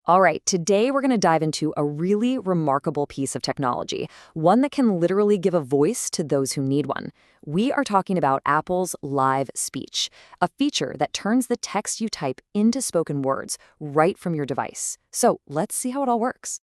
All right, today we're going to dive into a really remarkable piece of technology, one that can literally give a voice to those who need one. We are talking about Apple's Live Speech, a feature that turns the text you type into spoken words right from your device. So let's see how it all works.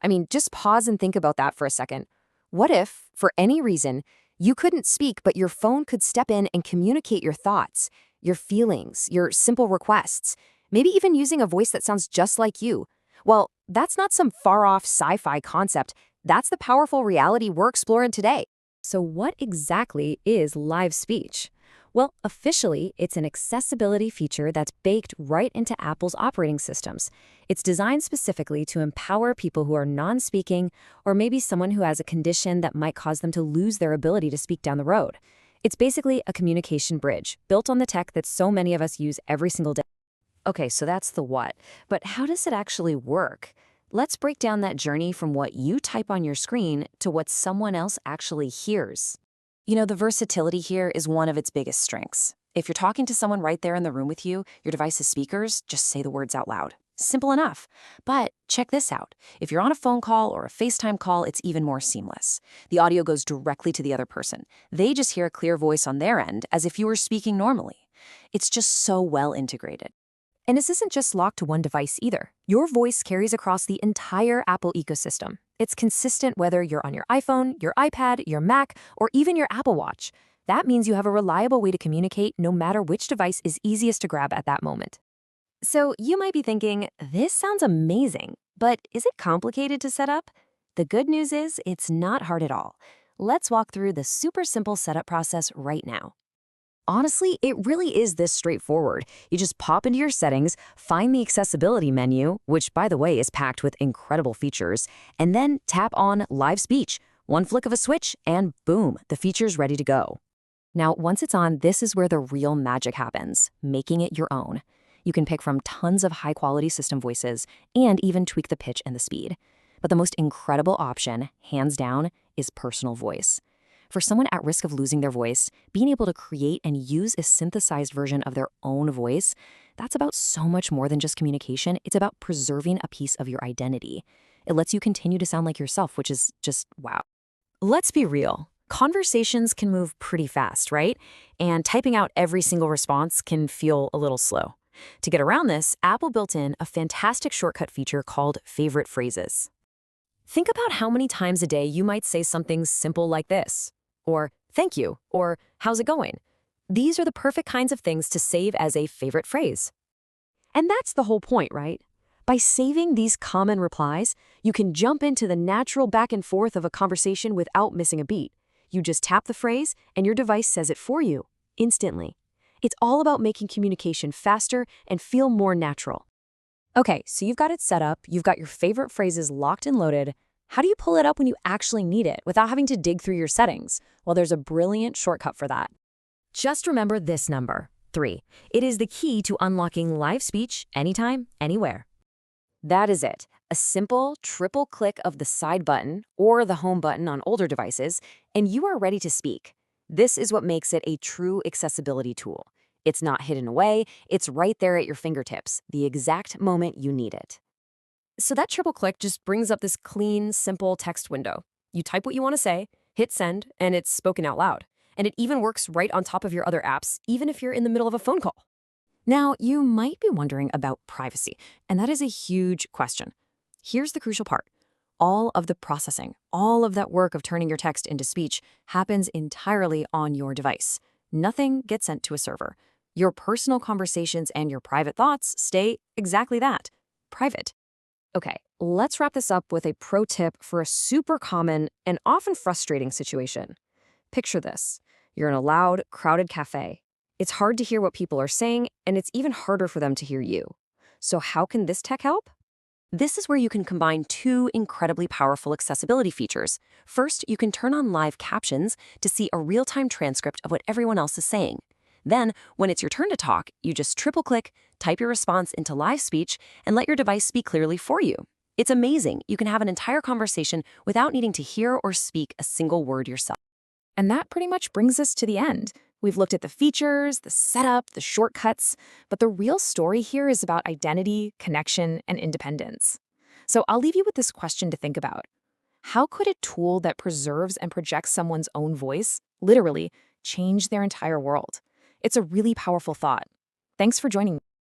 I mean, just pause and think about that for a second. What if, for any reason, you couldn't speak, but your phone could step in and communicate your thoughts, your feelings, your simple requests? Maybe even using a voice that sounds just like you. Well, that's not some far-off sci-fi concept. That's the powerful reality we're exploring today. So what exactly is live speech? Well, officially, it's an accessibility feature that's baked right into Apple's operating systems. It's designed specifically to empower people who are non-speaking or maybe someone who has a condition that might cause them to lose their ability to speak down the road. It's basically a communication bridge built on the tech that so many of us use every single day. Okay, so that's the what. But how does it actually work? Let's break down that journey from what you type on your screen to what someone else actually hears. The versatility here is one of its biggest strengths. If you're talking to someone right there in the room with you, your device's speakers just say the words out loud. Simple enough. But check this out. If you're on a phone call or a FaceTime call, it's even more seamless. The audio goes directly to the other person. They just hear a clear voice on their end as if you were speaking normally. It's just so well integrated. And this isn't just locked to one device either. Your voice carries across the entire Apple ecosystem. It's consistent whether you're on your iPhone, your iPad, your Mac, or even your Apple Watch. That means you have a reliable way to communicate no matter which device is easiest to grab at that moment. So you might be thinking, this sounds amazing, but is it complicated to set up? The good news is it's not hard at all. Let's walk through the super simple setup process right now. Honestly, it really is this straightforward. You just pop into your settings, find the accessibility menu, which by the way is packed with incredible features, and then tap on Live Speech. One flick of a switch and boom, the feature's ready to go. Now, once it's on, this is where the real magic happens, making it your own. You can pick from tons of high-quality system voices and even tweak the pitch and the speed. But the most incredible option, hands down, is personal voice. For someone at risk of losing their voice, being able to create and use a synthesized version of their own voice, that's about so much more than just communication. It's about preserving a piece of your identity. It lets you continue to sound like yourself, which is just wow. Let's be real. Conversations can move pretty fast, right? And typing out every single response can feel a little slow. To get around this, Apple built in a fantastic shortcut feature called Favorite Phrases. Think about how many times a day you might say something simple like this. Or, thank you, or, how's it going? These are the perfect kinds of things to save as a favorite phrase. And that's the whole point, right? By saving these common replies, you can jump into the natural back and forth of a conversation without missing a beat. You just tap the phrase, and your device says it for you, instantly. It's all about making communication faster and feel more natural. Okay, so you've got it set up, you've got your favorite phrases locked and loaded. How do you pull it up when you actually need it without having to dig through your settings? Well, there's a brilliant shortcut for that. Just remember this number, 3. It is the key to unlocking live speech anytime, anywhere. That is it. A simple triple click of the side button or the home button on older devices, and you are ready to speak. This is what makes it a true accessibility tool. It's not hidden away, it's right there at your fingertips, the exact moment you need it. So that triple click just brings up this clean, simple text window. You type what you want to say, hit send, and it's spoken out loud. And it even works right on top of your other apps, even if you're in the middle of a phone call. Now, you might be wondering about privacy, and that is a huge question. Here's the crucial part. All of the processing, all of that work of turning your text into speech happens entirely on your device. Nothing gets sent to a server. Your personal conversations and your private thoughts stay exactly that, private. Okay, let's wrap this up with a pro tip for a super common and often frustrating situation. Picture this. You're in a loud, crowded cafe. It's hard to hear what people are saying, and it's even harder for them to hear you. So how can this tech help? This is where you can combine two incredibly powerful accessibility features. First, you can turn on live captions to see a real-time transcript of what everyone else is saying. Then, when it's your turn to talk, you just triple-click, type your response into live speech, and let your device speak clearly for you. It's amazing. You can have an entire conversation without needing to hear or speak a single word yourself. And that pretty much brings us to the end. We've looked at the features, the setup, the shortcuts, but the real story here is about identity, connection, and independence. So I'll leave you with this question to think about. How could a tool that preserves and projects someone's own voice, literally, change their entire world? It's a really powerful thought. Thanks for joining me.